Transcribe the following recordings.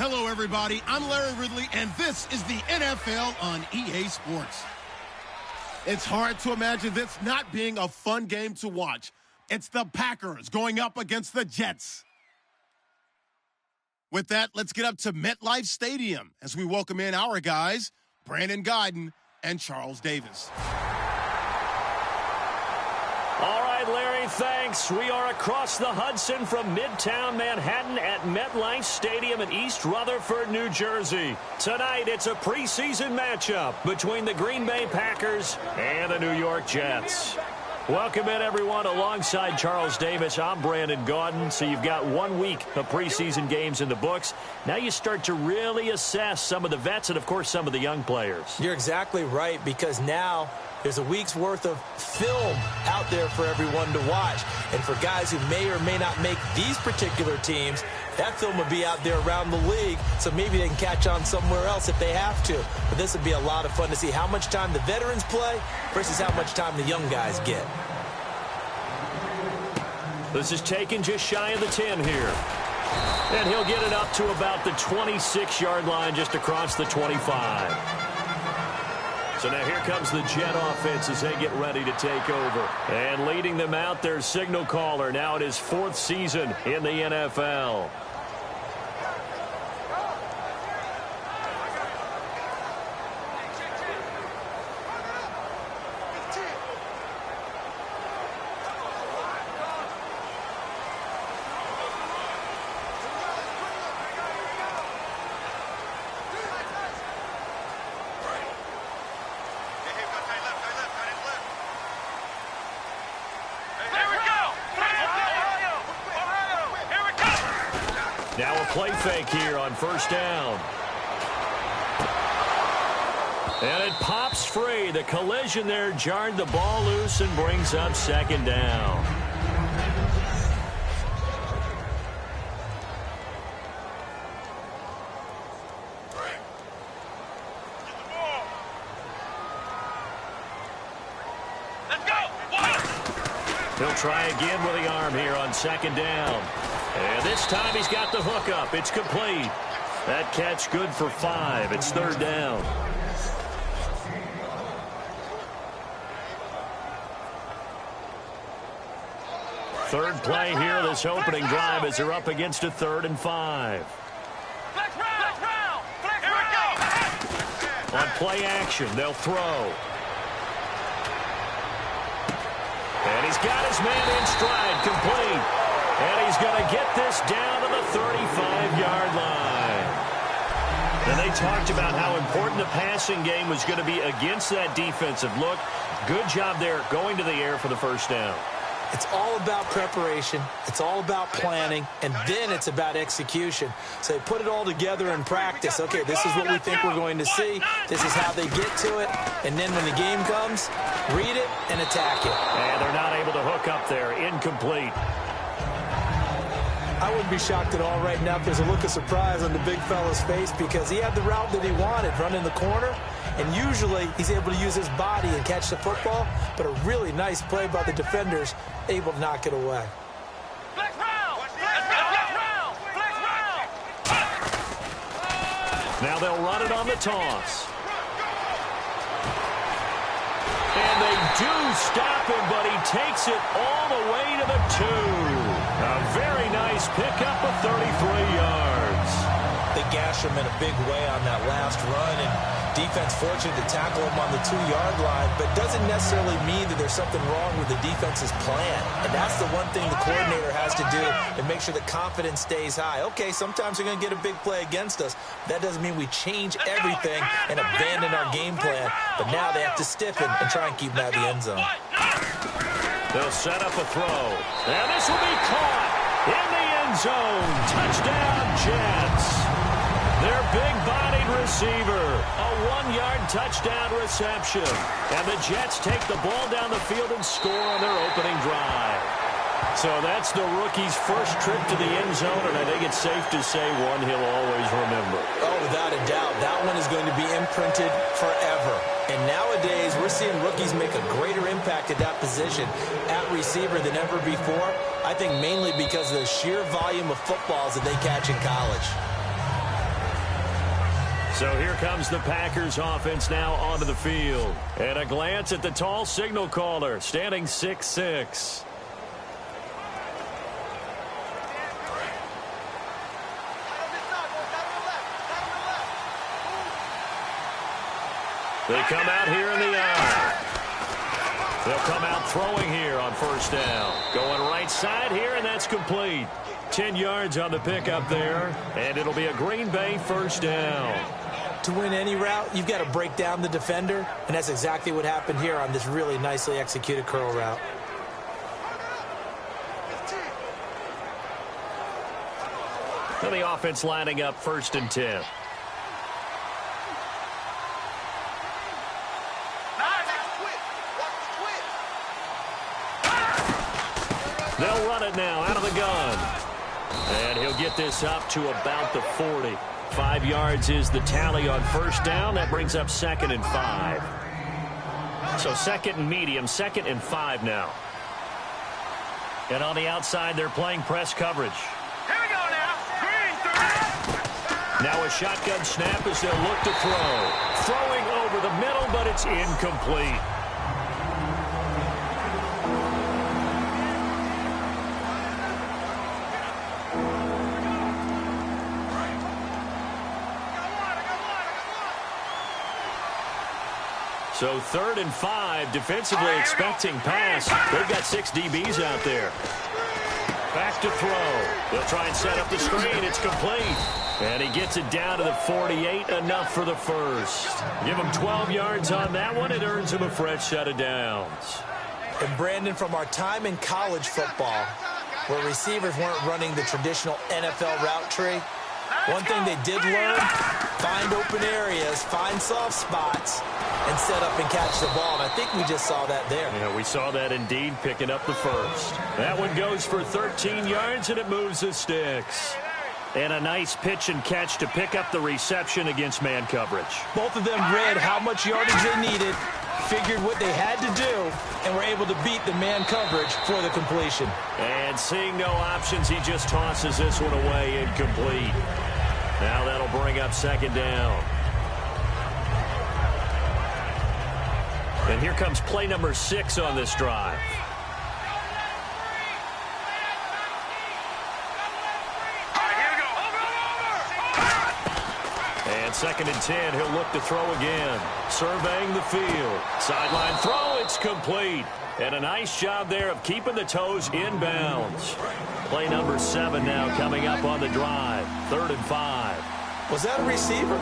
Hello, everybody. I'm Larry Ridley, and this is the NFL on EA Sports. It's hard to imagine this not being a fun game to watch. It's the Packers going up against the Jets. With that, let's get up to MetLife Stadium as we welcome in our guys, Brandon Gaudin and Charles Davis. All right, Larry, thanks. We are across the Hudson from Midtown Manhattan at MetLife Stadium in East Rutherford, New Jersey. Tonight, it's a preseason matchup between the Green Bay Packers and the New York Jets. Welcome in, everyone. Alongside Charles Davis, I'm Brandon Gaudin. So you've got 1 week of preseason games in the books. Now you start to really assess some of the vets and, of course, some of the young players. You're exactly right, because now there's a week's worth of film out there for everyone to watch. And for guys who may or may not make these particular teams, that film will be out there around the league, so maybe they can catch on somewhere else if they have to. But this will be a lot of fun to see how much time the veterans play versus how much time the young guys get. This is taken just shy of the 10 here. And he'll get it up to about the 26-yard line, just across the 25. So now here comes the Jet offense as they get ready to take over. And leading them out, their signal caller, now in his 4th season in the NFL. Now a play fake here on first down. And it pops free. The collision there jarred the ball loose and brings up second down. He'll try again with the arm here on second down. And this time he's got the hook up. It's complete. That catch good for 5. It's third down. Third play here, this opening drive, as they're up against a 3rd and 5. On play action, they'll throw. And he's got his man in stride, complete. And he's going to get this down to the 35-yard line. And they talked about how important the passing game was going to be against that defensive look. Good job there going to the air for the first down. It's all about preparation. It's all about planning. And then it's about execution. So they put it all together in practice. Okay, this is what we think we're going to see. This is how they get to it. And then when the game comes, read it and attack it. And they're not able to hook up there. Incomplete. I wouldn't be shocked at all right now if there's a look of surprise on the big fella's face, because he had the route that he wanted, running the corner, and usually he's able to use his body and catch the football, but a really nice play by the defenders, able to knock it away. Now they'll run it on the toss. And they do stop him, but he takes it all the way to the 2. A very nice pickup of 33 yards. They gash him in a big way on that last run, and defense fortunate to tackle him on the 2-yard line, but doesn't necessarily mean that there's something wrong with the defense's plan. And that's the one thing the coordinator has to do to make sure the confidence stays high. Okay, sometimes we're going to get a big play against us. That doesn't mean we change everything and abandon our game plan, but now they have to stiffen and try and keep him out of the end zone. They'll set up a throw. And this will be caught in the end zone. Touchdown, Jets. Their big-bodied receiver. A 1-yard touchdown reception. And the Jets take the ball down the field and score on their opening drive. So that's the rookie's first trip to the end zone, and I think it's safe to say one he'll always remember. Oh, without a doubt. That one is going to be imprinted forever. And nowadays, we're seeing rookies make a greater impact at that position at receiver than ever before. I think mainly because of the sheer volume of footballs that they catch in college. So here comes the Packers offense now onto the field. And a glance at the tall signal caller, standing 6'6". They come out here in the eye. They'll come out throwing here on first down. Going right side here, and that's complete. 10 yards on the pickup there, and it'll be a Green Bay first down. To win any route, you've got to break down the defender, and that's exactly what happened here on this really nicely executed curl route. And the offense lining up 1st and 10. They'll run it now out of the gun. And he'll get this up to about the 40. 5 yards is the tally on first down. That brings up 2nd and 5. So 2nd and medium, 2nd and 5 now. And on the outside, they're playing press coverage. Here we go now. Green, 3. Now a shotgun snap as they'll look to throw. Throwing over the middle, but it's incomplete. So 3rd and 5, defensively expecting pass. They've got 6 DBs out there. Back to throw. They'll try and set up the screen. It's complete. And he gets it down to the 48, enough for the first. Give him 12 yards on that one. It earns him a fresh set of downs. And Brandon, from our time in college football, where receivers weren't running the traditional NFL route tree, one thing they did learn, find open areas, find soft spots, and set up and catch the ball. And I think we just saw that there. Yeah, we saw that indeed, picking up the first. That one goes for 13 yards, and it moves the sticks. And a nice pitch and catch to pick up the reception against man coverage. Both of them read how much yardage they needed, figured what they had to do, and were able to beat the man coverage for the completion. And seeing no options, he just tosses this one away, incomplete. Now that'll bring up 2nd down. And here comes play number 6 on this drive. And 2nd and 10, he'll look to throw again. Surveying the field. Sideline throw, it's complete. And a nice job there of keeping the toes inbounds. Play number 7 now coming up on the drive. 3rd and 5. Was that a receiver?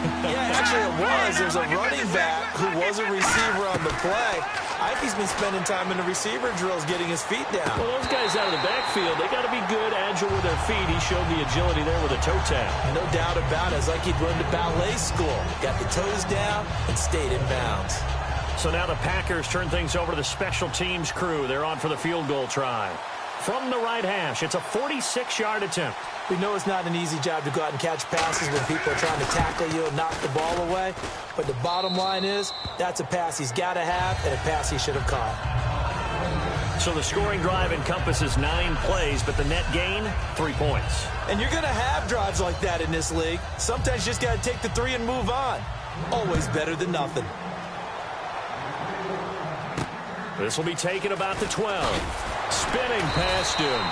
Yeah, actually it was. There's a running back who was a receiver on the play. I think he's been spending time in the receiver drills getting his feet down. Well, those guys out of the backfield, they got to be good, agile with their feet. He showed the agility there with a toe tap. No doubt about it. It's like he'd run to ballet school. Got the toes down and stayed in bounds. So now the Packers turn things over to the special teams crew. They're on for the field goal try. From the right hash, it's a 46-yard attempt. We know it's not an easy job to go out and catch passes when people are trying to tackle you and knock the ball away. But the bottom line is, that's a pass he's got to have and a pass he should have caught. So the scoring drive encompasses 9 plays, but the net gain, 3 points. And you're going to have drives like that in this league. Sometimes you just got to take the 3 and move on. Always better than nothing. This will be taken about the 12. Spinning past him.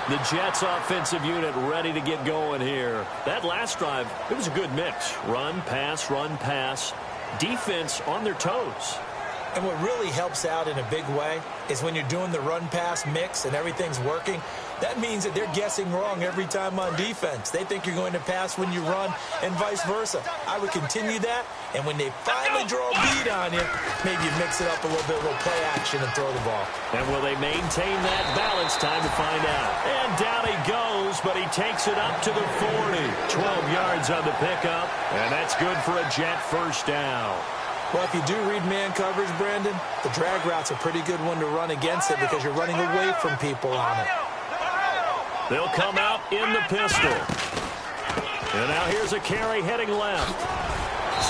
The Jets offensive unit ready to get going here. That last drive, it was a good mix. Run, pass, defense on their toes. And what really helps out in a big way is when you're doing the run-pass mix and everything's working, that means that they're guessing wrong every time on defense. They think you're going to pass when you run and vice versa. I would continue that, and when they finally draw a bead on you, maybe you mix it up a little bit, a little play action and throw the ball. And will they maintain that balance? Time to find out. And down he goes, but he takes it up to the 40. 12 yards on the pickup, and that's good for a Jet first down. Well, if you do read man coverage, Brandon, the drag route's a pretty good one to run against it because you're running away from people on it. They'll come out in the pistol. And now here's a carry heading left.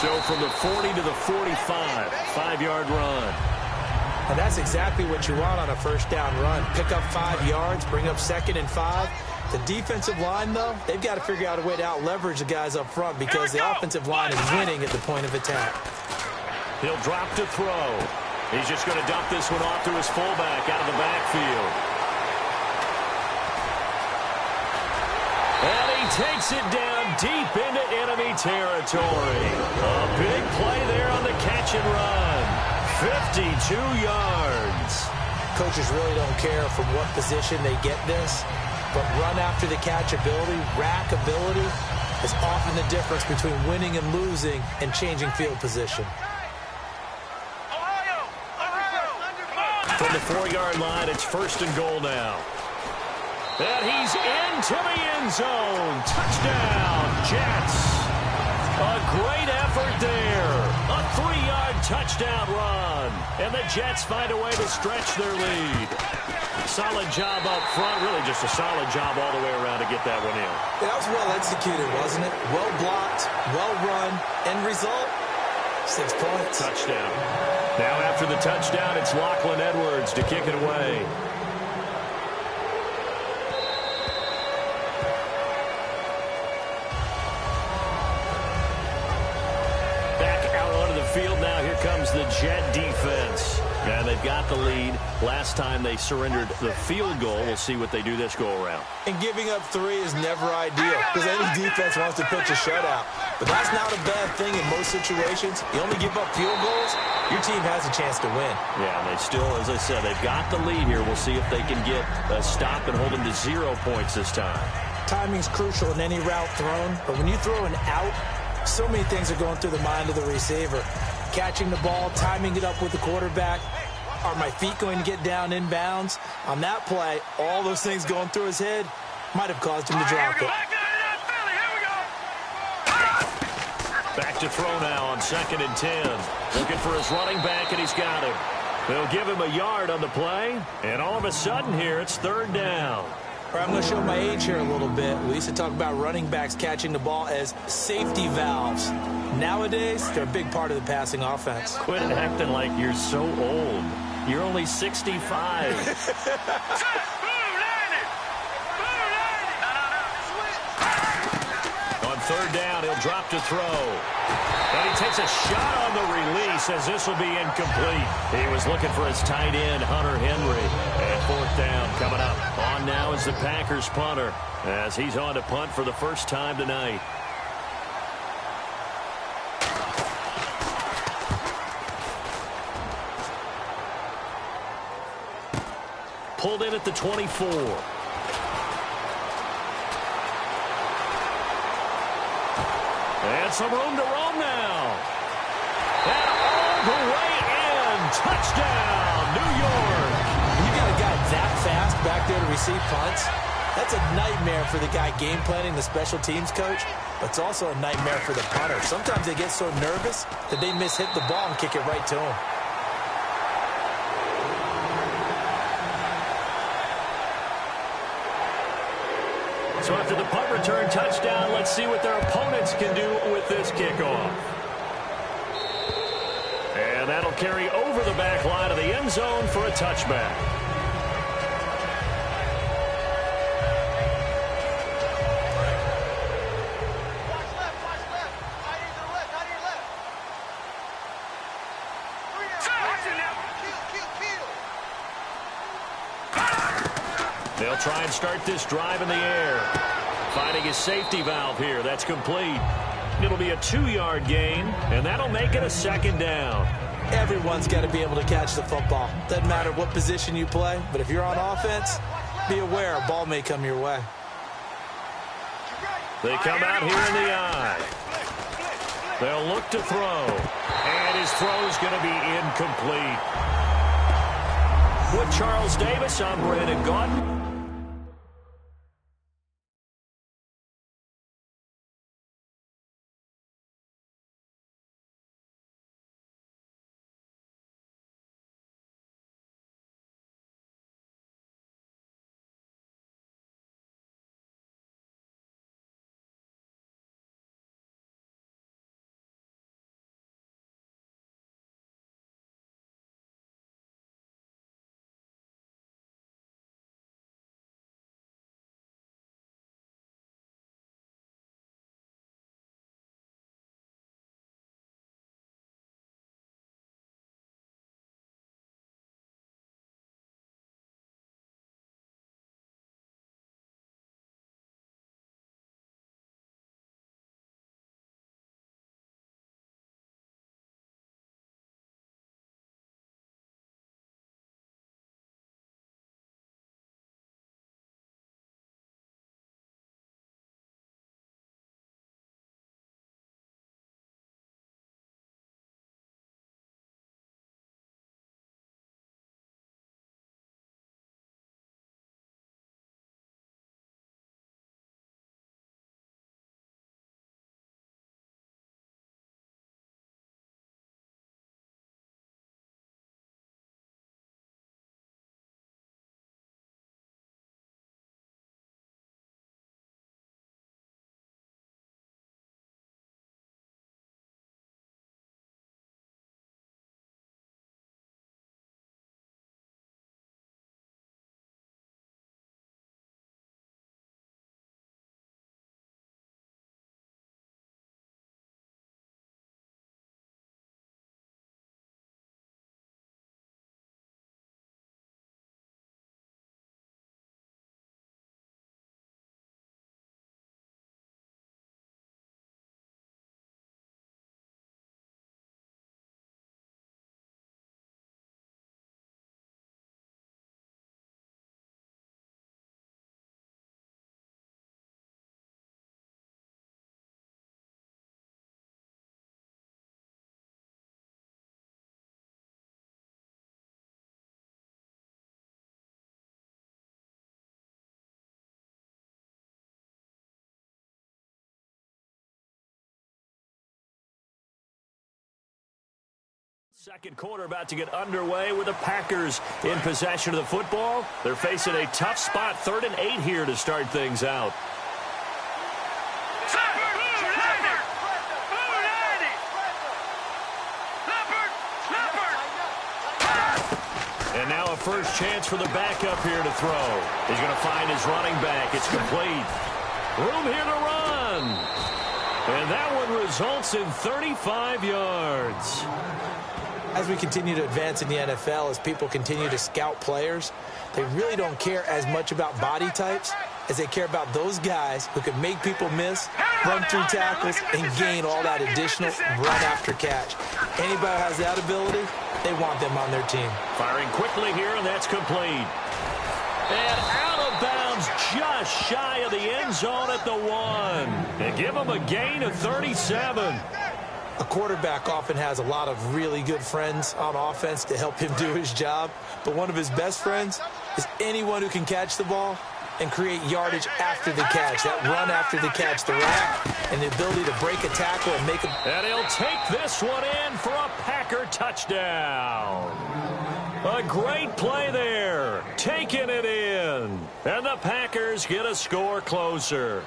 So from the 40 to the 45, 5-yard run. And that's exactly what you want on a first down run. Pick up 5 yards, bring up 2nd and 5. The defensive line, though, they've got to figure out a way to out-leverage the guys up front because the offensive line is winning at the point of attack. He'll drop to throw. He's just going to dump this one off to his fullback out of the backfield. And he takes it down deep into enemy territory. A big play there on the catch and run. 52 yards. Coaches really don't care from what position they get this, but run after the catch ability, rack ability, is often the difference between winning and losing and changing field position. From the 4-yard line, it's 1st and goal now. And he's into the end zone. Touchdown, Jets. A great effort there. A 3-yard touchdown run. And the Jets find a way to stretch their lead. Solid job up front. Really just a solid job all the way around to get that one in. That was well executed, wasn't it? Well blocked, well run. End result, 6 points. Touchdown. Now after the touchdown, it's Lachlan Edwards to kick it away. Field now. Here comes the Jet defense. And they've got the lead. Last time they surrendered the field goal. We'll see what they do this go around. And giving up 3 is never ideal because any defense wants to pitch a shutout. But that's not a bad thing in most situations. You only give up field goals, your team has a chance to win. Yeah, and they still, as I said, they've got the lead here. We'll see if they can get a stop and hold them to 0 points this time. Timing's crucial in any route thrown, but when you throw an out, so many things are going through the mind of the receiver. Catching the ball, timing it up with the quarterback. Are my feet going to get down inbounds? On that play, all those things going through his head might have caused him to drop it. Back to throw now on 2nd and 10. Looking for his running back, and he's got him. They'll give him a yard on the play, and all of a sudden here, it's 3rd down. I'm going to show my age here a little bit. We used to talk about running backs catching the ball as safety valves. Nowadays, they're a big part of the passing offense. Quit acting like you're so old. You're only 65. On 3rd down, he'll drop to throw. And he takes a shot on the release as this will be incomplete. He was looking for his tight end, Hunter Henry. And 4th down coming up. On now is the Packers punter as he's on to punt for the first time tonight. Pulled in at the 24. And some room to roam now. And all the way in. Touchdown, New York. You got a guy that fast back there to receive punts. That's a nightmare for the guy game planning, the special teams coach. But it's also a nightmare for the punter. Sometimes they get so nervous that they mishit the ball and kick it right to him. So after the punt return touchdown, let's see what their opponents can do with this kickoff. And that'll carry over the back line of the end zone for a touchback. They'll try and start this drive in the air. Finding his safety valve here. That's complete. It'll be a 2-yard gain, and that'll make it a 2nd down. Everyone's got to be able to catch the football. Doesn't matter what position you play, but if you're on offense, be aware a ball may come your way. They come out here in the eye. They'll look to throw, and his throw's going to be incomplete. With Charles Davis, I'm Brandon Gaudin. Second quarter about to get underway with the Packers in possession of the football. They're facing a tough spot, 3rd and 8 here to start things out. And now a first chance for the backup here to throw. He's going to find his running back. It's complete. Room here to run. And that one results in 35 yards. As we continue to advance in the NFL, as people continue to scout players, they really don't care as much about body types as they care about those guys who can make people miss, run through tackles, and gain all that additional run after catch. Anybody who has that ability, they want them on their team. Firing quickly here, and that's complete. And out of bounds, just shy of the end zone at the 1. They give him a gain of 37. A quarterback often has a lot of really good friends on offense to help him do his job, but one of his best friends is anyone who can catch the ball and create yardage after the catch, that run after the catch, the rack, and the ability to break a tackle and make a... And he'll take this one in for a Packer touchdown. A great play there, taking it in. And the Packers get a score closer.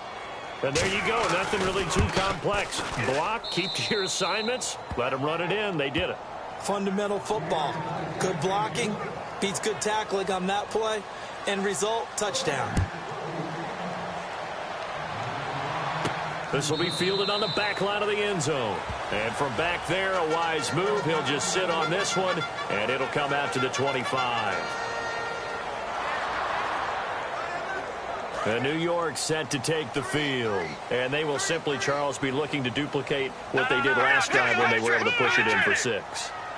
And there you go, nothing really too complex. Block, keep to your assignments, let them run it in. They did it. Fundamental football. Good blocking, beats good tackling on that play. End result, touchdown. This will be fielded on the back line of the end zone. And from back there, a wise move. He'll just sit on this one, and it'll come out to the 25. And New York set to take the field. And they will simply, Charles, be looking to duplicate what they did last time when they were able to push it in for 6.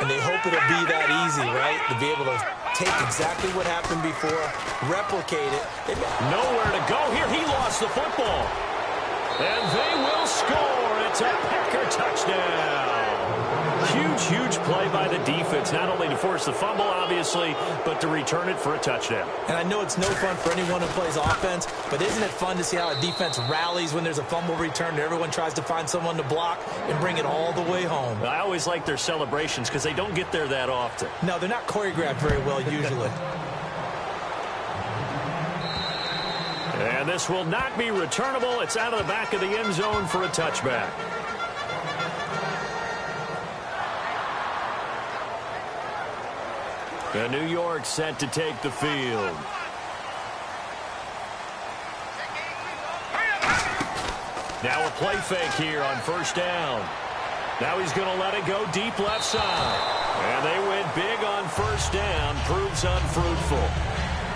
And they hope it'll be that easy, right? To be able to take exactly what happened before, replicate it. Nowhere to go here. He lost the football. And they will score. It's a Packer touchdown. Huge, huge play by the defense, not only to force the fumble, obviously, but to return it for a touchdown. And I know it's no fun for anyone who plays offense, but isn't it fun to see how a defense rallies when there's a fumble return and everyone tries to find someone to block and bring it all the way home? I always like their celebrations because they don't get there that often. No, they're not choreographed very well usually. And this will not be returnable. It's out of the back of the end zone for a touchback. And New York set to take the field. Now a play fake here on first down. Now he's going to let it go deep left side. And they went big on first down. Proves unfruitful.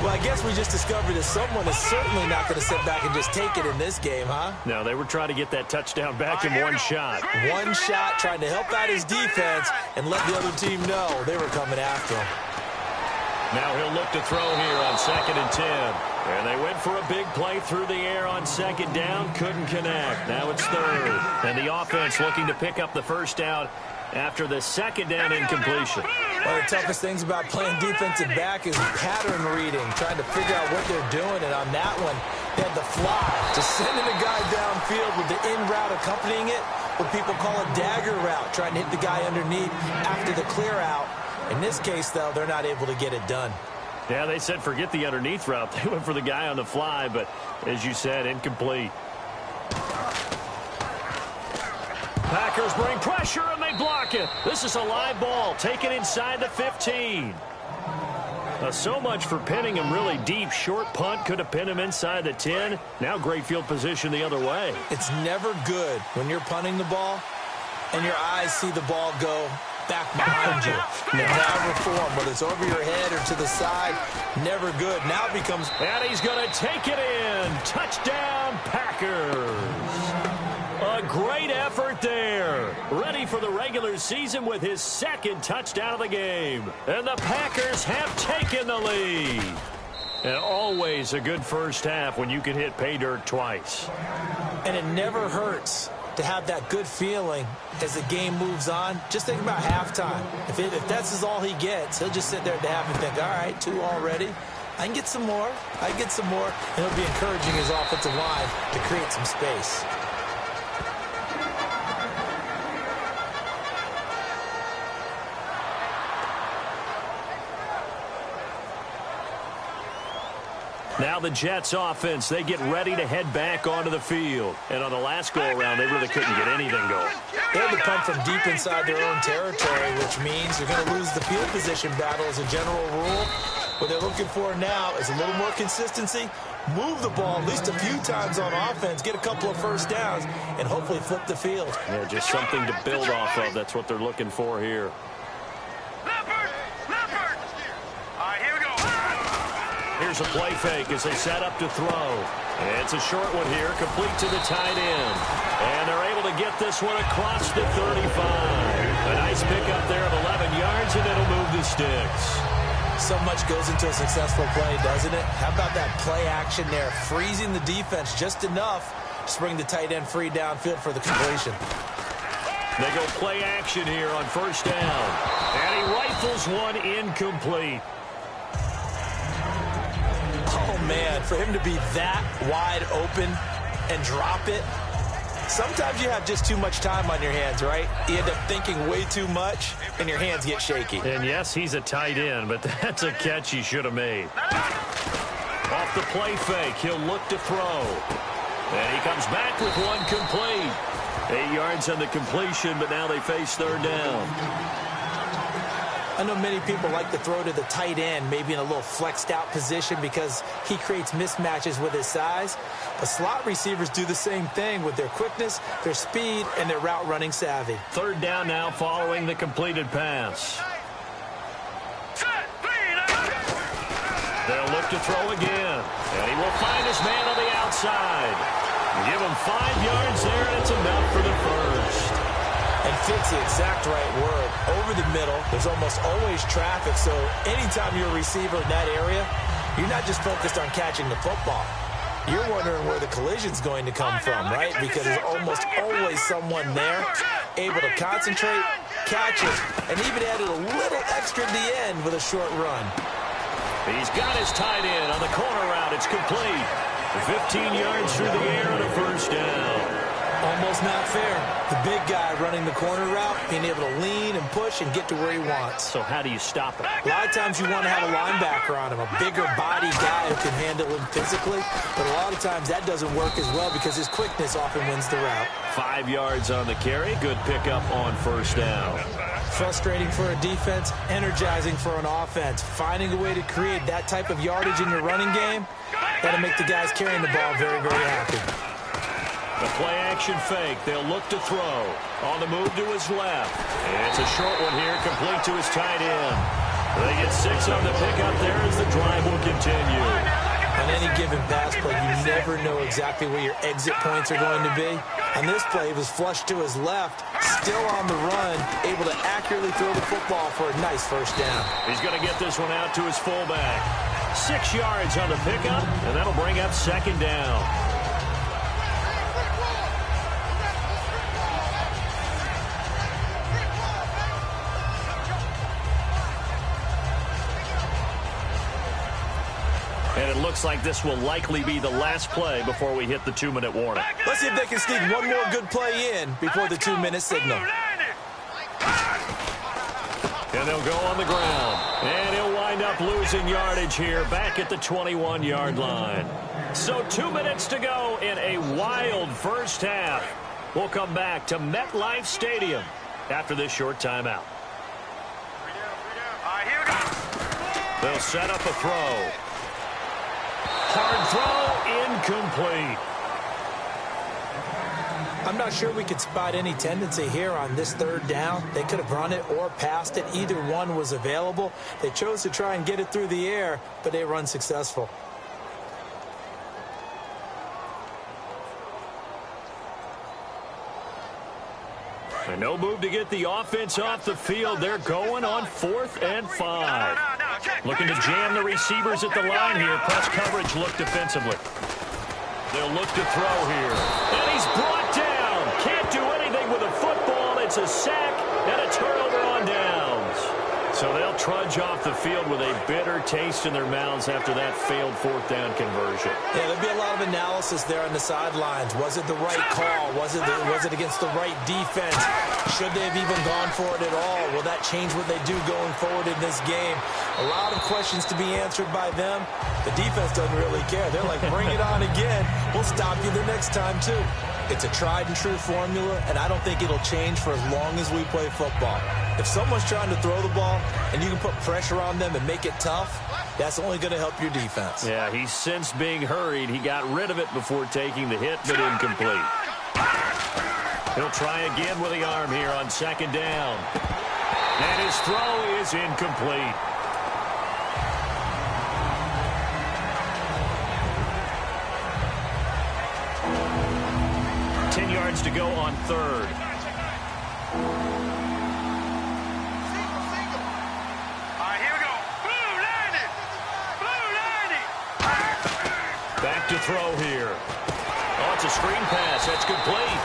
Well, I guess we just discovered that someone is certainly not going to sit back and just take it in this game, huh? No, they were trying to get that touchdown back in one shot. One shot, trying to help out his defense and let the other team know they were coming after him. Now he'll look to throw here on 2nd and 10. And they went for a big play through the air on 2nd down. Couldn't connect. Now it's 3rd. And the offense looking to pick up the first down after the 2nd down incompletion. One of the toughest things about playing defensive back is pattern reading, trying to figure out what they're doing. And on that one, they had the fly, just sending a guy downfield with the in route accompanying it, what people call a dagger route, trying to hit the guy underneath after the clear out. In this case, though, they're not able to get it done. Yeah, they said forget the underneath route. They went for the guy on the fly, but as you said, incomplete. Packers bring pressure, and they block it. This is a live ball, taken inside the 15. So much for pinning him really deep. Short punt could have pinned him inside the 10. Now great field position the other way. It's never good when you're punting the ball and your eyes see the ball go back behind you. In however form, whether it's over your head or to the side, never good. Now it becomes... And he's going to take it in. Touchdown, Packers. A great effort there. Ready for the regular season with his 2nd touchdown of the game. And the Packers have taken the lead. And always a good first half when you can hit pay dirt twice. And it never hurts to have that good feeling as the game moves on. Just think about halftime. If that's all he gets, he'll just sit there at the half and think, all right, 2 already. I can get some more. I can get some more. And he'll be encouraging his offensive line to create some space. Now the Jets offense, they get ready to head back onto the field. And on the last go-around, they really couldn't get anything going. They had to punt from deep inside their own territory, which means you're going to lose the field position battle as a general rule. What they're looking for now is a little more consistency, move the ball at least a few times on offense, get a couple of first downs, and hopefully flip the field. Yeah, just something to build off of. That's what they're looking for here. Here's a play fake as they set up to throw. It's a short one here, complete to the tight end. And they're able to get this one across the 35. A nice pickup there of 11 yards, and it'll move the sticks. So much goes into a successful play, doesn't it? How about that play action there, freezing the defense just enough to bring the tight end free downfield for the completion. They go play action here on first down. And he rifles one incomplete. Oh, man, for him to be that wide open and drop it. Sometimes you have just too much time on your hands, right? You end up thinking way too much, and your hands get shaky. And, yes, he's a tight end, but that's a catch he should have made. Off the play fake, he'll look to throw. And he comes back with one complete. 8 yards on the completion, but now they face third down. I know many people like to throw to the tight end, maybe in a little flexed out position because he creates mismatches with his size. But slot receivers do the same thing with their quickness, their speed, and their route running savvy. Third down now following the completed pass. They'll look to throw again. And he will find his man on the outside. Give him 5 yards there, and it's enough for the first. And fit's the exact right word. Over the middle, there's almost always traffic, so anytime you're a receiver in that area, you're not just focused on catching the football. You're wondering where the collision's going to come from, right? Because there's almost always someone there able to concentrate, catch it, and even added a little extra at the end with a short run. He's got his tight end on the corner route. It's complete. 15 yards through the air and a first down. Almost not fair. The big guy running the corner route, being able to lean and push and get to where he wants. So how do you stop it? A lot of times you want to have a linebacker on him, a bigger body guy who can handle him physically. But a lot of times that doesn't work as well because his quickness often wins the route. 5 yards on the carry. Good pickup on first down. Frustrating for a defense, energizing for an offense. Finding a way to create that type of yardage in your running game, that'll make the guys carrying the ball very, very happy. The play-action fake. They'll look to throw. On the move to his left. And it's a short one here, complete to his tight end. They get 6 on the pickup there as the drive will continue. On any given pass play, you never know exactly where your exit points are going to be. On this play, it was flushed to his left, still on the run, able to accurately throw the football for a nice first down. He's going to get this one out to his fullback. 6 yards on the pickup, and that'll bring up second down. And it looks like this will likely be the last play before we hit the 2-minute warning. Let's see if they can sneak one more good play in before the 2-minute signal. And they'll go on the ground. And he'll wind up losing yardage here back at the 21-yard line. So 2 minutes to go in a wild first half. We'll come back to MetLife Stadium after this short timeout. They'll set up a throw. Hard throw, incomplete. I'm not sure we could spot any tendency here on this third down. They could have run it or passed it. Either one was available. They chose to try and get it through the air, but they were unsuccessful. And no move to get the offense off the field. They're going on 4th and 5. Looking to jam the receivers at the line here. Press coverage look defensively. They'll look to throw here. And he's brought down. Can't do anything with a football. It's a sack and a turnover on downs. So they'll trudge off the field with a bitter taste in their mouths after that failed fourth down conversion. Yeah, there'd be a lot of analysis there on the sidelines. Was it the right call? Was it against the right defense? Should they have even gone for it at all? Will that change what they do going forward in this game? A lot of questions to be answered by them. The defense doesn't really care. They're like, bring it on again. We'll stop you the next time, too. It's a tried-and-true formula, and I don't think it'll change for as long as we play football. If someone's trying to throw the ball and you can put pressure on them and make it tough, that's only going to help your defense. Yeah, he's since being hurried. He got rid of it before taking the hit, but incomplete. He'll try again with the arm here on second down. And his throw is incomplete. To go on third. Here we go. Blue landing. Blue landing. Back to throw here. Oh, it's a screen pass. That's complete.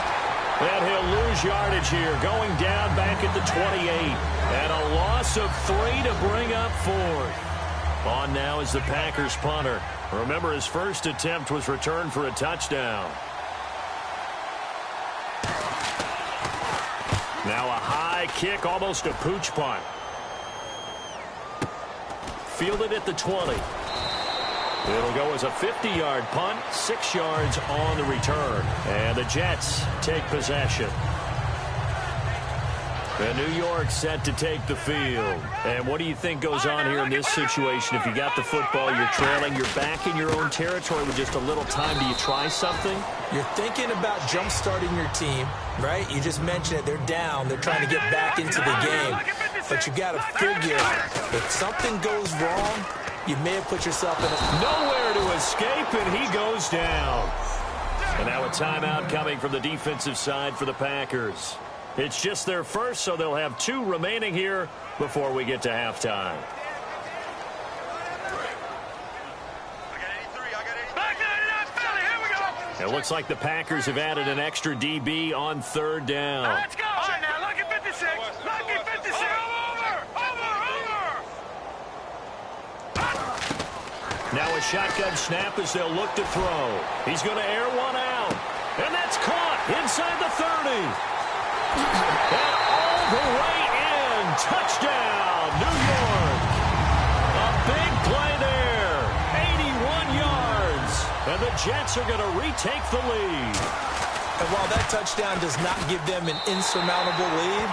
And he'll lose yardage here. Going down back at the 28. And a loss of 3 to bring up fourth. On now is the Packers punter. Remember, his first attempt was returned for a touchdown. Now a high kick, almost a pooch punt. Fielded at the 20. It'll go as a 50-yard punt, 6 yards on the return. And the Jets take possession. And New York set to take the field. And what do you think goes on here in this situation? If you got the football, you're trailing, you're back in your own territory with just a little time. Do you try something? You're thinking about jump-starting your team, right? You just mentioned it. They're down. They're trying to get back into the game. But you got to figure, if something goes wrong, you may have put yourself in a... Nowhere to escape, and he goes down. And now a timeout coming from the defensive side for the Packers. It's just their first, so they'll have 2 remaining here before we get to halftime. It looks like the Packers have added an extra DB on third down. Let's go. All right, now, lucky 56. Lucky 56. Over. Now a shotgun snap as they'll look to throw. He's going to air one out. And that's caught inside the 30. And all the way in. Touchdown, New York. A big play there. 81 yards. And the Jets are going to retake the lead. And while that touchdown does not give them an insurmountable lead,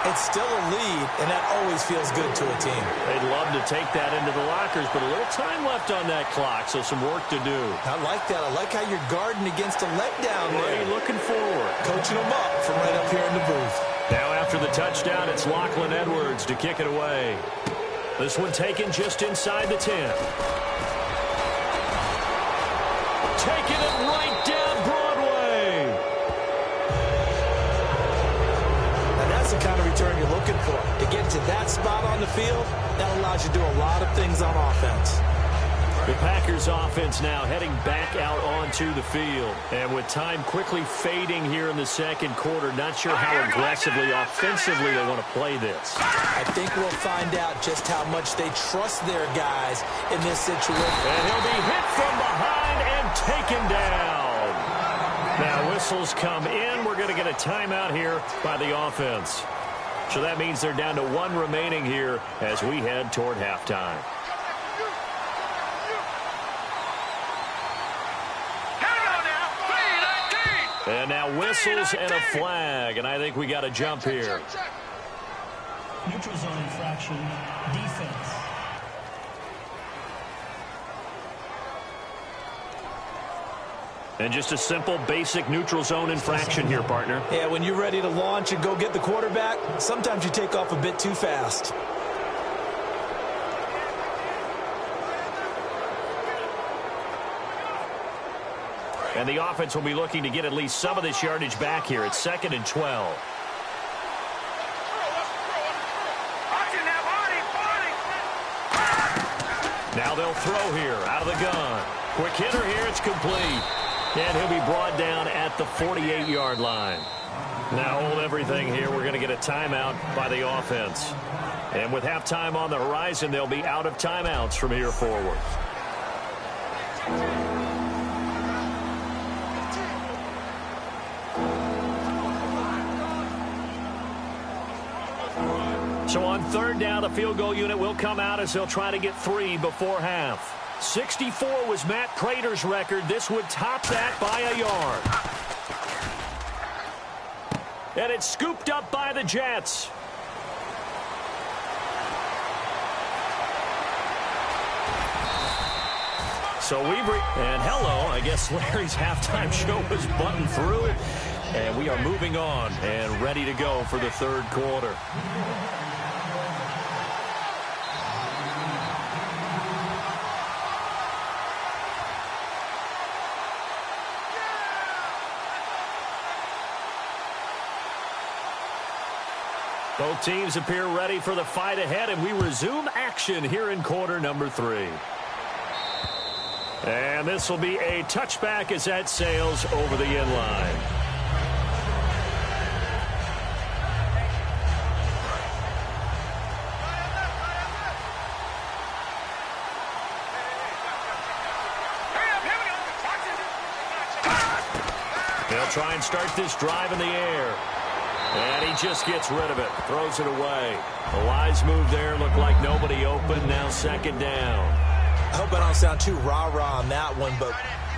it's still a lead, and that always feels good to a team. They'd love to take that into the lockers, but a little time left on that clock, so some work to do. I like that. I like how you're guarding against a letdown there. Looking forward. Coaching them up from right up here in the booth. Now after the touchdown, it's Lachlan Edwards to kick it away. This one taken just inside the 10. Taking it right down Broadway. And that's the kind of return you're looking for. To get to that spot on the field, that allows you to do a lot of things on offense. The Packers offense now heading back out onto the field. And with time quickly fading here in the second quarter, not sure how aggressively, offensively they want to play this. I think we'll find out just how much they trust their guys in this situation. And he'll be hit from behind and taken down. Now whistles come in. We're going to get a timeout here by the offense. So that means they're down to 1 remaining here as we head toward halftime. And now whistles and a flag, and I think we got to jump here. Neutral zone infraction, defense. And just a simple, basic neutral zone infraction here, partner. Yeah, when you're ready to launch and go get the quarterback, sometimes you take off a bit too fast. And the offense will be looking to get at least some of this yardage back here. It's 2nd and 12. Now they'll throw here out of the gun. Quick hitter here. It's complete. And he'll be brought down at the 48-yard line. Now hold everything here. We're going to get a timeout by the offense. And with halftime on the horizon, they'll be out of timeouts from here forward. So on third down, the field goal unit will come out as they'll try to get 3 before half. 64 was Matt Prater's record. This would top that by a yard. And it's scooped up by the Jets. So and hello, I guess Larry's halftime show was buttoned through. And we are moving on and ready to go for the third quarter. Both teams appear ready for the fight ahead, and we resume action here in quarter number 3. And this will be a touchback as that sails over the end line. They'll try and start this drive in the air. And he just gets rid of it, throws it away. A wise move there, looked like nobody open, now second down. I hope I don't sound too rah-rah on that one, but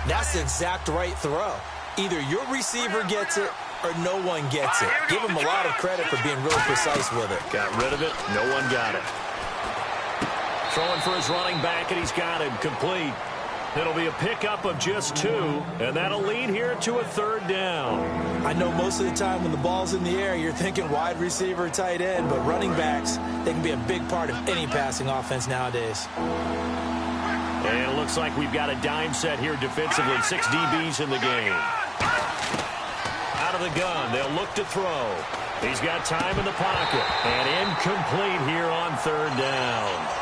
that's the exact right throw. Either your receiver gets it or no one gets it. Give him a lot of credit for being really precise with it. Got rid of it, no one got it. Throwing for his running back, and he's got him complete. It'll be a pickup of just 2, and that'll lead here to a third down. I know most of the time when the ball's in the air, you're thinking wide receiver, tight end, but running backs, they can be a big part of any passing offense nowadays. And it looks like we've got a dime set here defensively. 6 DBs in the game. Out of the gun, they'll look to throw. He's got time in the pocket, and incomplete here on third down.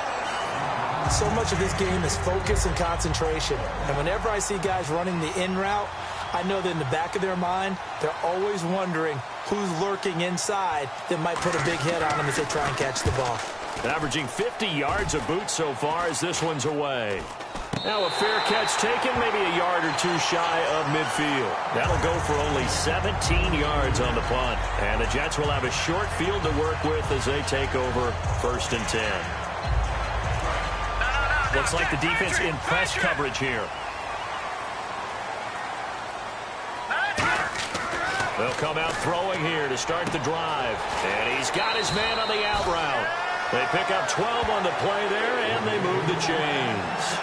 So much of this game is focus and concentration. And whenever I see guys running the in route, I know that in the back of their mind, they're always wondering who's lurking inside that might put a big hit on them as they try and catch the ball. Averaging 50 yards a boot so far as this one's away. Now a fair catch taken, maybe a yard or 2 shy of midfield. That'll go for only 17 yards on the punt. And the Jets will have a short field to work with as they take over 1st and 10. Looks like the defense in press coverage here. They'll come out throwing here to start the drive. And he's got his man on the out route. They pick up 12 on the play there, and they move the chains.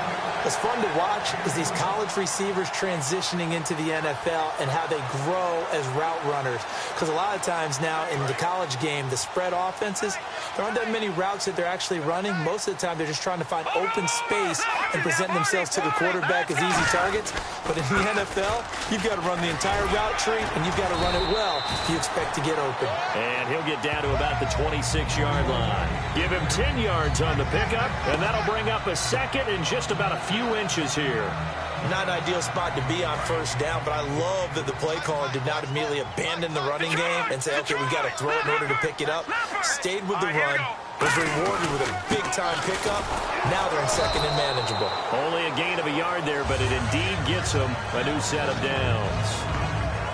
What's fun to watch is these college receivers transitioning into the NFL and how they grow as route runners. Because a lot of times now in the college game, the spread offenses, there aren't that many routes that they're actually running. Most of the time, they're just trying to find open space and present themselves to the quarterback as easy targets. But in the NFL, you've got to run the entire route tree, and you've got to run it well if you expect to get open. And he'll get down to about the 26-yard line. Give him 10 yards on the pickup, and that'll bring up a second and just about a few inches here. Not an ideal spot to be on first down, but I love that the play caller did not immediately abandon the running game and say, okay, we got to throw it in order to pick it up. Stayed with the run, was rewarded with a big-time pickup. Now they're in second and manageable. Only a gain of a yard there, but it indeed gets them a new set of downs.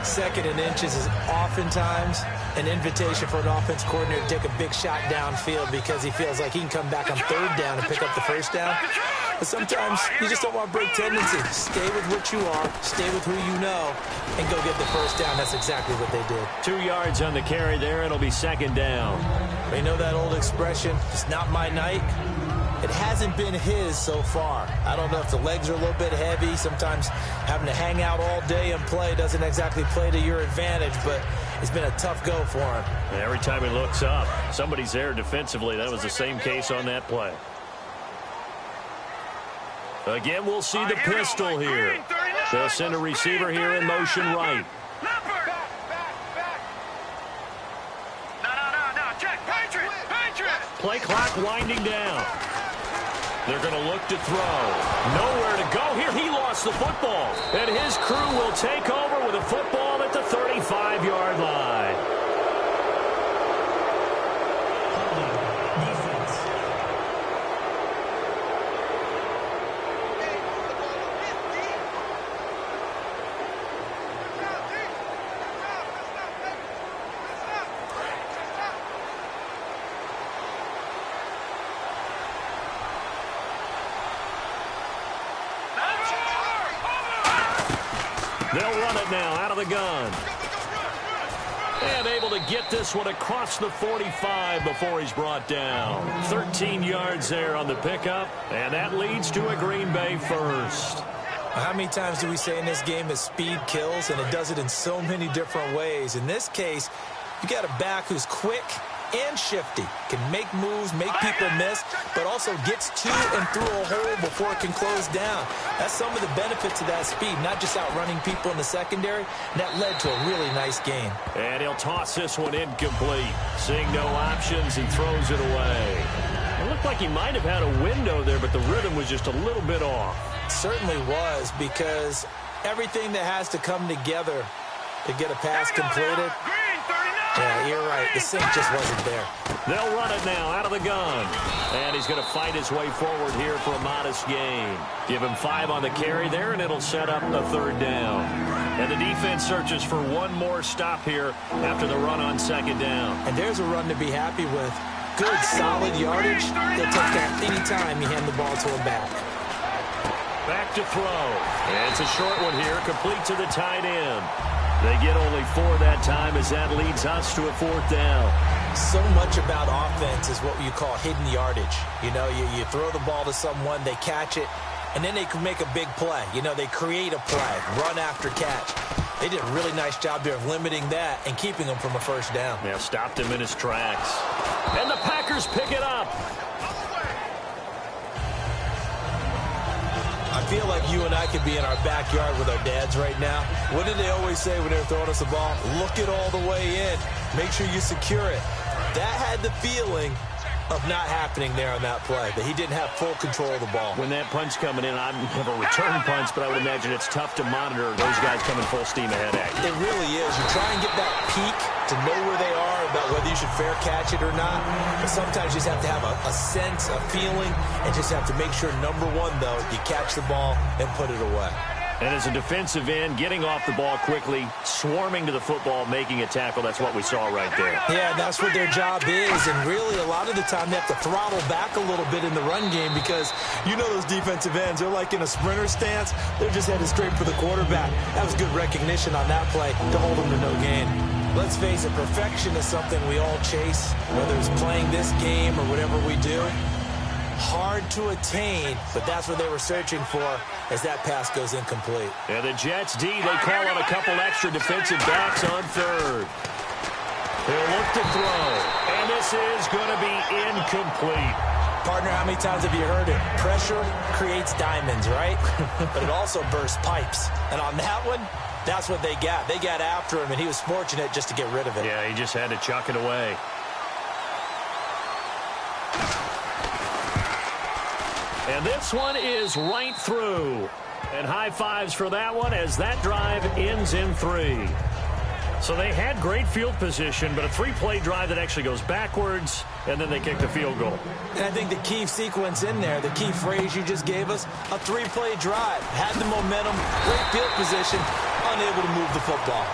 Second and inches is oftentimes an invitation for an offense coordinator to take a big shot downfield because he feels like he can come back on third down and pick up the first down. But sometimes you just don't want to break tendency. Stay with what you are, stay with who you know, and go get the first down. That's exactly what they did. 2 yards on the carry there. It'll be second down. You know that old expression, it's not my night? It hasn't been his so far. I don't know if the legs are a little bit heavy. Sometimes having to hang out all day and play doesn't exactly play to your advantage, but it's been a tough go for him. And every time he looks up, somebody's there defensively. That was the same case on that play. Again, we'll see the pistol here. They'll send a receiver here in motion right. Play clock winding down. They're going to look to throw. Nowhere to go here. He lost the football. And his crew will take over with a football at the 35-yard line. Defense. They'll run it now out of the gun. And able to get this one across the 45 before he's brought down. 13 yards there on the pickup, and that leads to a Green Bay first. How many times do we say in this game that speed kills, and it does it in so many different ways? In this case, you got a back who's quick and shifty, can make moves, make people miss, but also gets to and through a hole before it can close down. That's some of the benefits of that speed, not just outrunning people in the secondary. And that led to a really nice game. And he'll toss this one incomplete. Seeing no options, he throws it away. It looked like he might have had a window there, but the rhythm was just a little bit off. It certainly was, because everything that has to come together to get a pass completed. Yeah, you're right. The sync just wasn't there. They'll run it now out of the gun. And he's going to fight his way forward here for a modest gain. Give him 5 on the carry there, and it'll set up a 3rd down. And the defense searches for one more stop here after the run on 2nd down. And there's a run to be happy with. Good, solid yardage. They'll touch that any time you hand the ball to him back. Back to throw. And it's a short one here, complete to the tight end. They get only 4 that time as that leads us to a 4th down. So much about offense is what you call hidden yardage. You know, you throw the ball to someone, they catch it, and then they can make a big play. You know, they create a play, run after catch. They did a really nice job there of limiting that and keeping him from a 1st down. Yeah, stopped him in his tracks. And the Packers pick it up. I feel like you and I could be in our backyard with our dads right now. What did they always say when they were throwing us the ball? Look it all the way in. Make sure you secure it. That had the feeling of not happening there on that play, that he didn't have full control of the ball. When that punch coming in, I have a return punch, but I would imagine it's tough to monitor those guys coming full steam ahead at you. It really is. You try and get that peek to know where they are, about whether you should fair catch it or not. But sometimes you just have to have a sense, a feeling, and just have to make sure, number one, though, you catch the ball and put it away. And as a defensive end, getting off the ball quickly, swarming to the football, making a tackle, that's what we saw right there. Yeah, that's what their job is. And really, a lot of the time, they have to throttle back a little bit in the run game because you know those defensive ends, they're like in a sprinter stance. They're just headed straight for the quarterback. That was good recognition on that play to hold them to no gain. Let's face it, perfection is something we all chase, whether it's playing this game or whatever we do. Hard to attain, but that's what they were searching for as that pass goes incomplete. And the Jets D, they call on a couple extra defensive backs on 3rd. They'll look to throw, and this is going to be incomplete. Partner, how many times have you heard it? Pressure creates diamonds, right? But it also bursts pipes. And on that one, that's what they got. They got after him, and he was fortunate just to get rid of it. Yeah, he just had to chuck it away. And this one is right through. And high fives for that one as that drive ends in 3. So they had great field position, but a 3-play drive that actually goes backwards, and then they kick the field goal. And I think the key sequence in there, the key phrase you just gave us, a 3-play drive. Had the momentum, great field position, unable to move the football.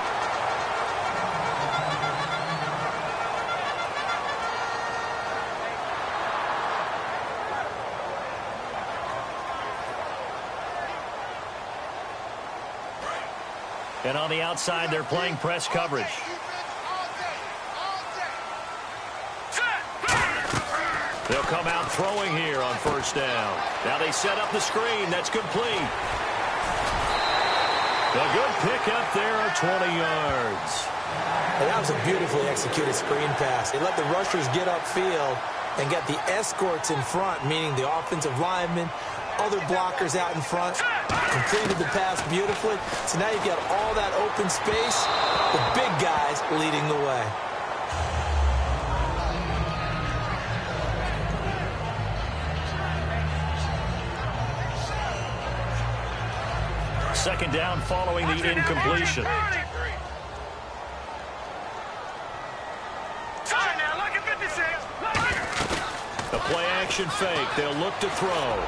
And on the outside, they're playing press coverage. They'll come out throwing here on 1st down. Now they set up the screen. That's complete. A good pickup there of 20 yards. And that was a beautifully executed screen pass. They let the rushers get upfield and got the escorts in front, meaning the offensive linemen, other blockers out in front, completed the pass beautifully. So now you've got all that open space, the big guys leading the way. Second down following the incompletion. A play-action fake. They'll look to throw.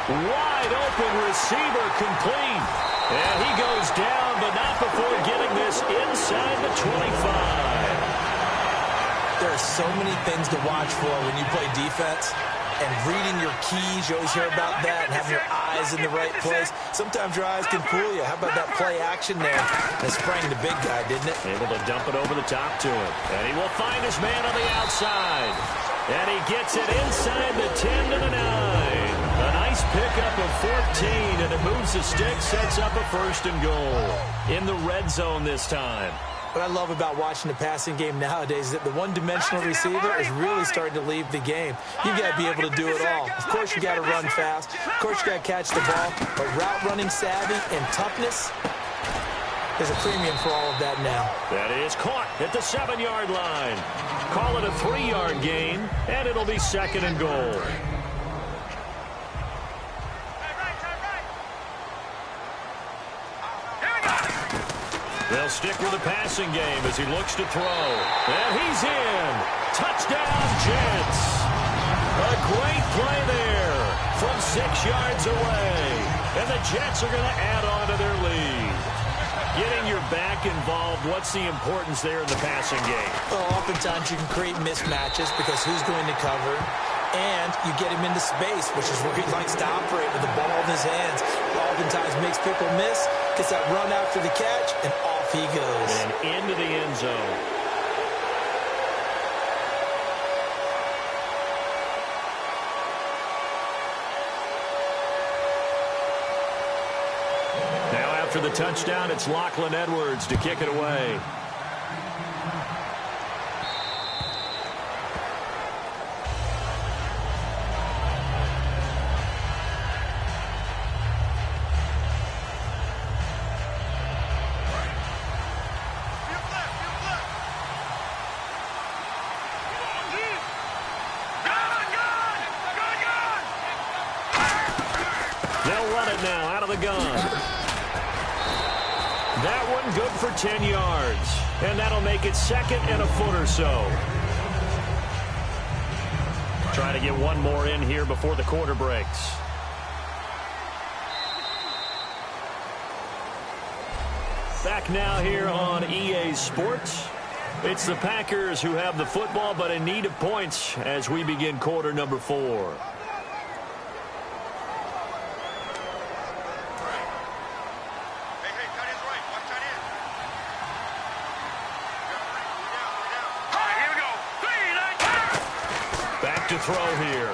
Wide open receiver complete. And he goes down, but not before getting this inside the 25. There are so many things to watch for when you play defense. And reading your keys, you always hear about that, and having your eyes in the right place. Sometimes your eyes can fool you. How about that play action there? That sprang the big guy, didn't it? Able to dump it over the top to him. And he will find his man on the outside. And he gets it inside the 10 to the 9. A nice pickup of 14, and it moves the stick, sets up a 1st and goal. In the red zone this time. What I love about watching the passing game nowadays is that the one-dimensional receiver is really starting to leave the game. You've got to be able to do it all. Of course, you got to run fast. Of course, you got to catch the ball. But route running savvy and toughness, there's a premium for all of that now. That is caught at the 7-yard line. Call it a 3-yard gain, and it'll be 2nd and goal. They'll stick with the passing game as he looks to throw. And he's in. Touchdown, Jets. A great play there from 6 yards away. And the Jets are going to add on to their lead. Getting your back involved, what's the importance there in the passing game? Well, oftentimes you can create mismatches because who's going to cover, and you get him into space, which is where he likes to operate with the ball in his hands. Oftentimes makes people miss, gets that run after the catch, and off he goes. And into the end zone. After the touchdown, it's Lachlan Edwards to kick it away. They'll run it now out of the gun. That one good for 10 yards. And that'll make it 2nd and a foot or so. Trying to get one more in here before the quarter breaks. Back now here on EA Sports. It's the Packers who have the football, but in need of points as we begin quarter number 4. To throw here.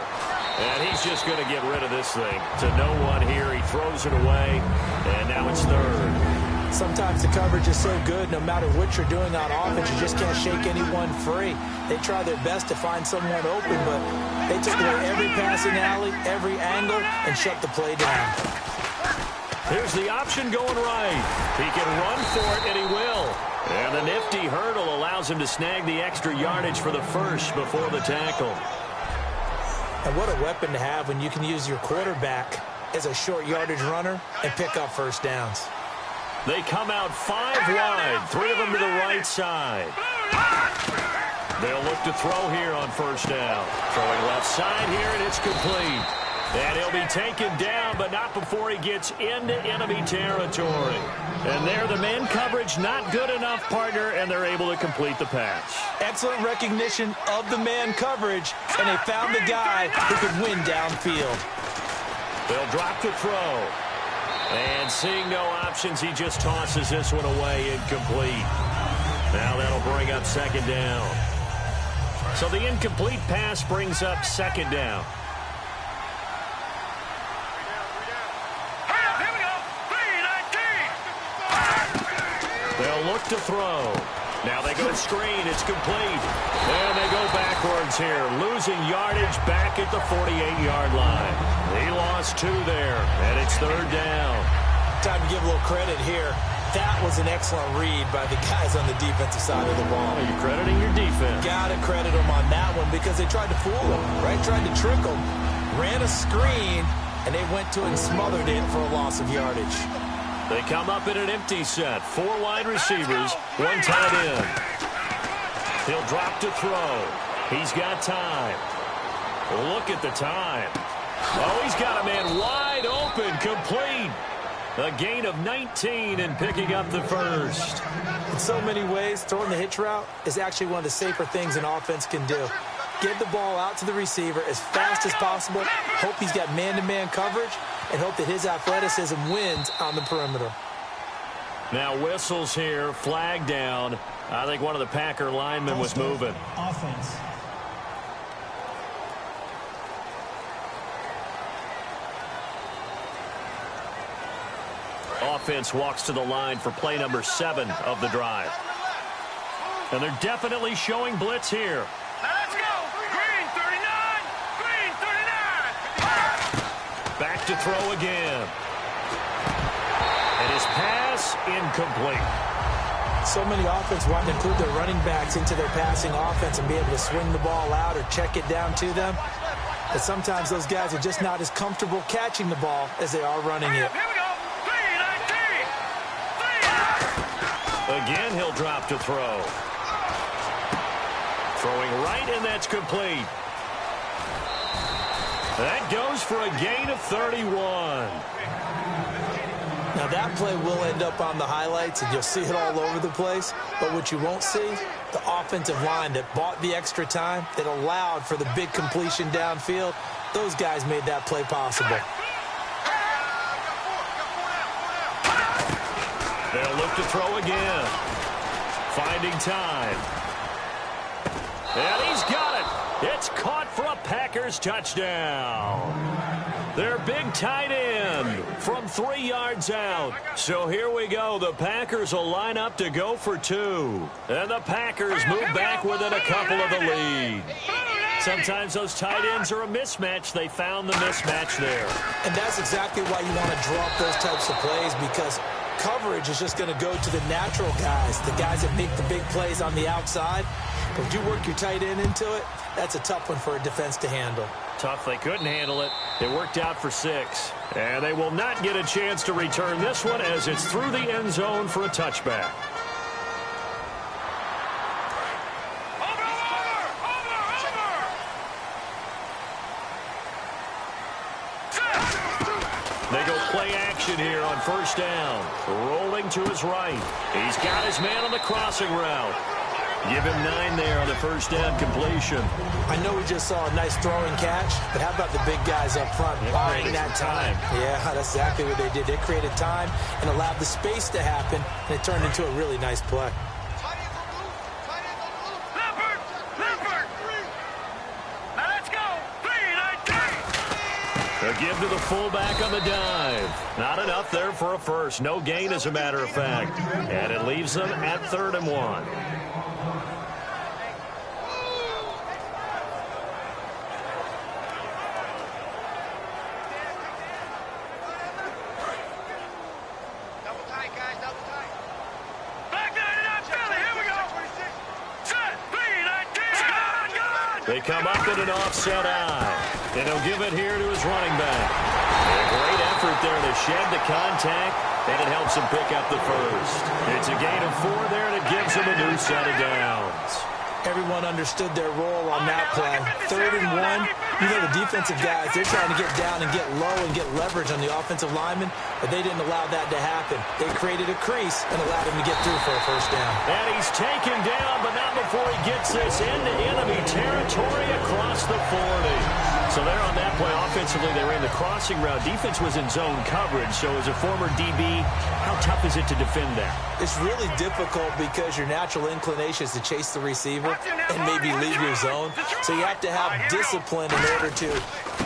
And he's just going to get rid of this thing. To no one here. He throws it away. And now it's 3rd. Sometimes the coverage is so good, no matter what you're doing on offense, you just can't shake anyone free. They try their best to find someone open, but they took away every passing alley, every angle, and shut the play down. Here's the option going right. He can run for it, and he will. And the nifty hurdle allows him to snag the extra yardage for the 1st before the tackle. And what a weapon to have when you can use your quarterback as a short yardage runner and pick up 1st downs. They come out 5 wide, 3 of them to the right side. They'll look to throw here on 1st down. Throwing left side here, and it's complete. And he'll be taken down, but not before he gets into enemy territory. And there, the man coverage not good enough, partner, and they're able to complete the pass. Excellent recognition of the man coverage, and they found the guy who could win downfield. They'll drop to throw. And seeing no options, he just tosses this one away, incomplete. Now that'll bring up 2nd down. So the incomplete pass brings up 2nd down. They'll look to throw. Now they go screen. It's complete. And they go backwards here, losing yardage back at the 48-yard line. He lost 2 there, and it's 3rd down. Time to give a little credit here. That was an excellent read by the guys on the defensive side of the ball. You're crediting your defense. Got to credit them on that one because they tried to fool him, right? Tried to trick him. Ran a screen, and they went to it and smothered it for a loss of yardage. They come up in an empty set. 4 wide receivers, 1 tight end. He'll drop to throw. He's got time. Look at the time. Oh, he's got a man wide open, complete. A gain of 19 and picking up the 1st. In so many ways, throwing the hitch route is actually one of the safer things an offense can do. Get the ball out to the receiver as fast as possible. Hope he's got man-to-man coverage. and hope that his athleticism wins on the perimeter. Now whistles here, flag down. I think one of the Packer linemen was moving. Offense. Offense walks to the line for play number 7 of the drive. And they're definitely showing blitz here. Now let's go. Green 39. Green 39. Back to throw again. And his pass incomplete. So many offense want to include their running backs into their passing offense and be able to swing the ball out or check it down to them. But sometimes those guys are just not as comfortable catching the ball as they are running it. Here we go. 3-19. Again, he'll drop to throw. Throwing right, and that's complete. That goes for a gain of 31. Now that play will end up on the highlights, and you'll see it all over the place. But what you won't see, the offensive line that bought the extra time, that allowed for the big completion downfield, those guys made that play possible. They'll look to throw again. Finding time. And he's got it. It's caught for a Packers touchdown. Their big tight end from 3 yards out. So here we go. The Packers will line up to go for 2. And the Packers move back within a couple of the lead. Sometimes those tight ends are a mismatch. They found the mismatch there. And that's exactly why you want to draw up those types of plays, because coverage is just going to go to the natural guys, the guys that make the big plays on the outside. But if you work your tight end into it, that's a tough one for a defense to handle. Tough. They couldn't handle it. It worked out for 6. And they will not get a chance to return this one as it's through the end zone for a touchback. They go play action here on first down. Rolling to his right. He's got his man on the crossing route. Give him 9 there on the first down completion. I know we just saw a nice throwing catch, but how about the big guys up front buying that time? Yeah, that's exactly what they did. They created time and allowed the space to happen, and it turned into a really nice play. Now let's go. 3-19. A give to the fullback on the dive. Not enough there for a first. No gain, as a matter of fact. And it leaves them at 3rd and 1. They come up in an offset eye. And he'll give it here to his running back. And a great effort there to shed the contact, and it helps him pick up the first. It's a gain of 4 there, and it gives him a new set of downs. Everyone understood their role on that play. 3rd and 1. You know, the defensive guys, they're trying to get down and get low and get leverage on the offensive lineman, but they didn't allow that to happen. They created a crease and allowed him to get through for a first down. And he's taken down, but not before he gets this into enemy territory across the 40. So there on that play, offensively, they ran the crossing route. Defense was in zone coverage, so as a former DB, how tough is it to defend that? It's really difficult because your natural inclination is to chase the receiver and maybe leave your zone. So you have to have discipline in order to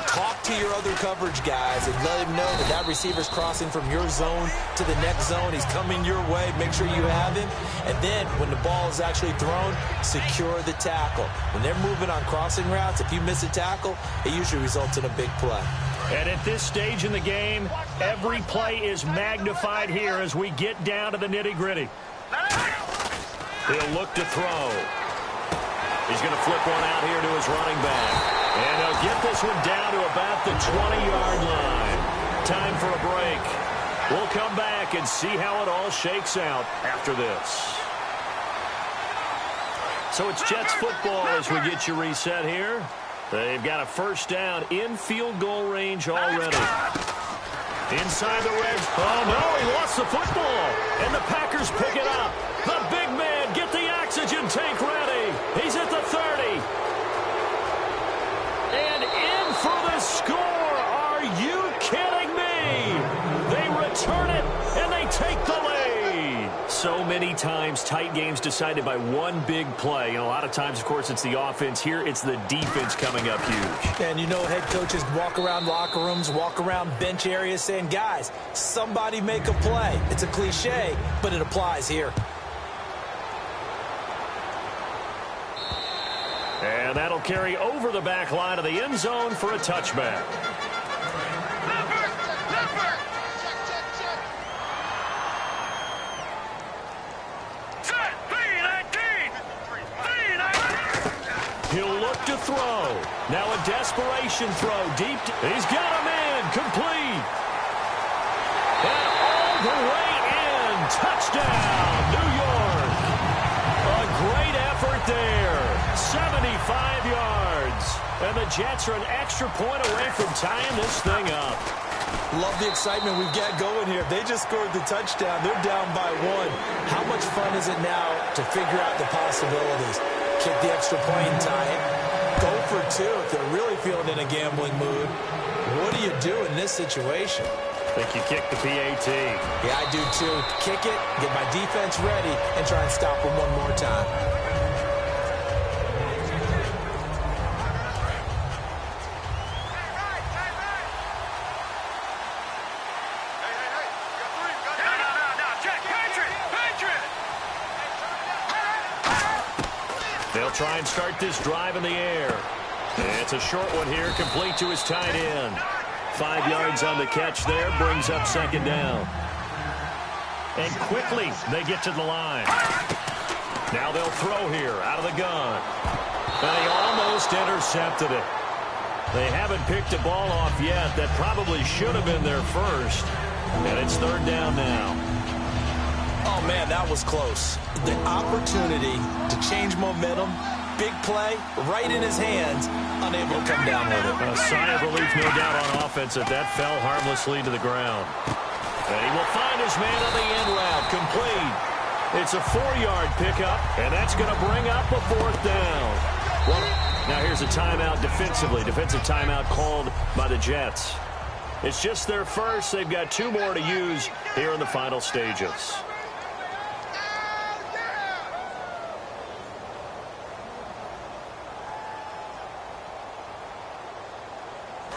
talk to your other coverage guys and let him know that that receiver's crossing from your zone to the next zone. He's coming your way. Make sure you have him. And then when the ball is actually thrown, secure the tackle. When they're moving on crossing routes, if you miss a tackle, it usually results in a big play. And at this stage in the game, every play is magnified here as we get down to the nitty-gritty. He'll look to throw. He's going to flip one out here to his running back. And he'll get this one down to about the 20-yard line. Time for a break. We'll come back and see how it all shakes out after this. So it's Jets football as we get you reset here. They've got a first down in field goal range already. Inside the red. Oh, no, he lost the football. And the Packers pick it up. The big man, get the oxygen tank ready. He's at the 30. And in for the score. Are you kidding me? so many times tight games decided by one big play. A lot of times, of course, it's the offense. Here, it's the defense coming up huge. And you know head coaches walk around locker rooms, walk around bench areas saying, guys, somebody make a play. It's a cliche, but it applies here. And that'll carry over the back line of the end zone for a touchback. He'll look to throw. Now a desperation throw. Deep. He's got him in. Complete. And all the way in. Touchdown, New York. A great effort there. 75 yards. And the Jets are an extra point away from tying this thing up. Love the excitement we've got going here. They just scored the touchdown. They're down by 1. How much fun is it now to figure out the possibilities? Kick the extra point and tie it. Go for 2 if they're really feeling in a gambling mood. What do you do in this situation? I think you kick the PAT. Yeah, I do too. Kick it, get my defense ready, and try and stop them one more time. They'll try and start this drive in the air. It's a short one here, complete to his tight end. 5 yards on the catch there, brings up second down. And quickly, they get to the line. Now they'll throw here, out of the gun. And he almost intercepted it. They haven't picked a ball off yet. That probably should have been their first. And it's third down now. Oh, man, that was close. The opportunity to change momentum, big play, right in his hands, unable to come down with it. A sigh of relief, no doubt, on offense that fell harmlessly to the ground. And he will find his man on the end route, complete. It's a 4-yard pickup, and that's going to bring up a fourth down. Well, now here's a timeout defensively. Defensive timeout called by the Jets. It's just their first. They've got 2 more to use here in the final stages.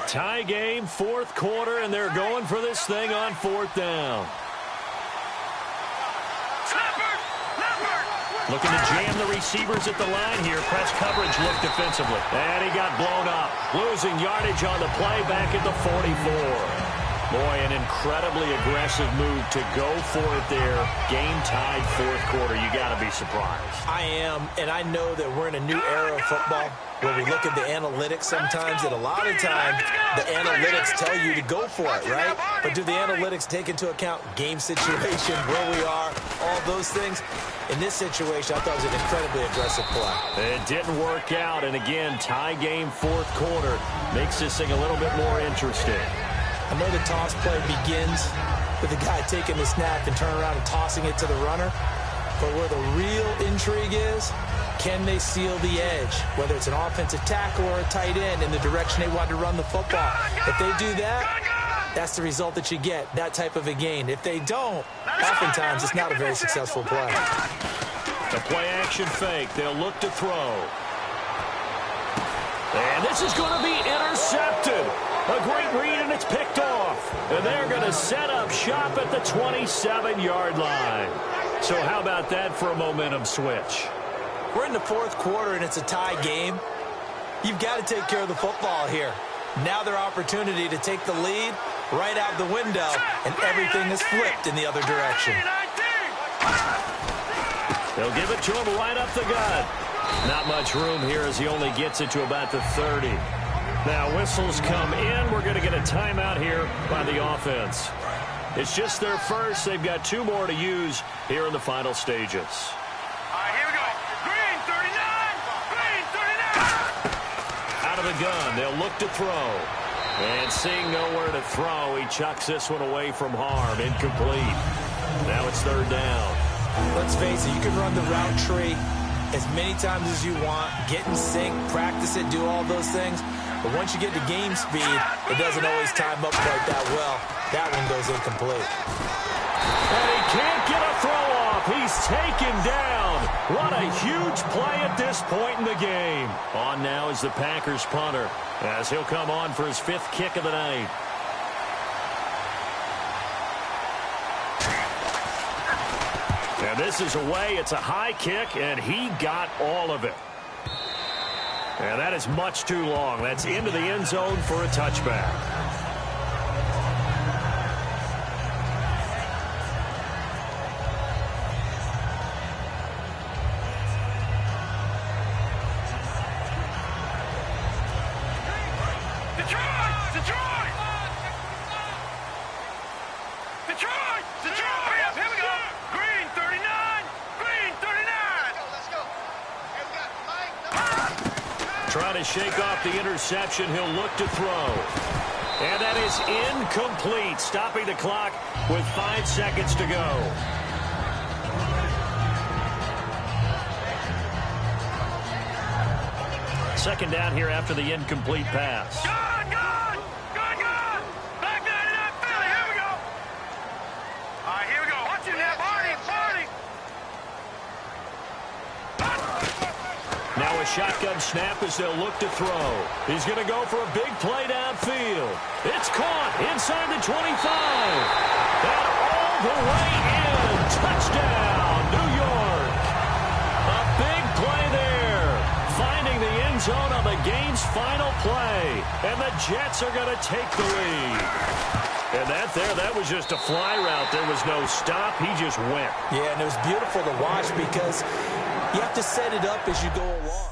Tie game, 4th quarter, and they're going for this thing on 4th down. Looking to jam the receivers at the line here. Press coverage look defensively. And he got blown up. Losing yardage on the play back at the 44. Boy, an incredibly aggressive move to go for it there. Game-tied 4th quarter. You got to be surprised. I am, and I know that we're in a new era of football where we look at the analytics sometimes, and a lot of times the analytics tell you to go for it, right? But do the analytics take into account game situation, where we are, all those things? In this situation, I thought it was an incredibly aggressive play. It didn't work out, and again, tie game 4th quarter makes this thing a little bit more interesting. I know the toss play begins with the guy taking the snap and turning around and tossing it to the runner. But where the real intrigue is, can they seal the edge? Whether it's an offensive tackle or a tight end in the direction they want to run the football. If they do that, that's the result that you get, that type of a gain. If they don't, oftentimes it's not a very successful play. The play action fake. They'll look to throw. And this is going to be intercepted. A great read, and it's picked off. And they're going to set up shop at the 27-yard line. So how about that for a momentum switch? We're in the 4th quarter, and it's a tie game. You've got to take care of the football here. Now their opportunity to take the lead right out the window, and everything is flipped in the other direction. They'll give it to him right up the gut. Not much room here as he only gets it to about the 30. Now whistles come in. We're going to get a timeout here by the offense. It's just their first. They've got 2 more to use here in the final stages. All right, here we go. Green 39. Green 39. Out of the gun. They'll look to throw. And seeing nowhere to throw, he chucks this one away from harm. Incomplete. Now it's 3rd down. Let's face it, you can run the route tree as many times as you want, get in sync, practice it, do all those things. But once you get to game speed, it doesn't always time up quite that well. That one goes incomplete. And he can't get a throw off. up. He's taken down. What a huge play at this point in the game. On now is the Packers punter, as he'll come on for his 5th kick of the night. And this is away. It's a high kick, and he got all of it. And that is much too long. That's into the end zone for a touchback. Trying to shake off the interception. He'll look to throw. And that is incomplete, stopping the clock with 5 seconds to go. Second down here after the incomplete pass. Good! Back there in that Philly. Here we go. All right, here we go. Watch him now, Barney. Now a shotgun snap as they'll look to throw. He's going to go for a big play downfield. It's caught inside the 25. And all the way in. Touchdown, New York. A big play there. Finding the end zone on the game's final play. And the Jets are going to take the lead. And that was just a fly route. There was no stop. He just went. Yeah, and it was beautiful to watch because you have to set it up as you go along.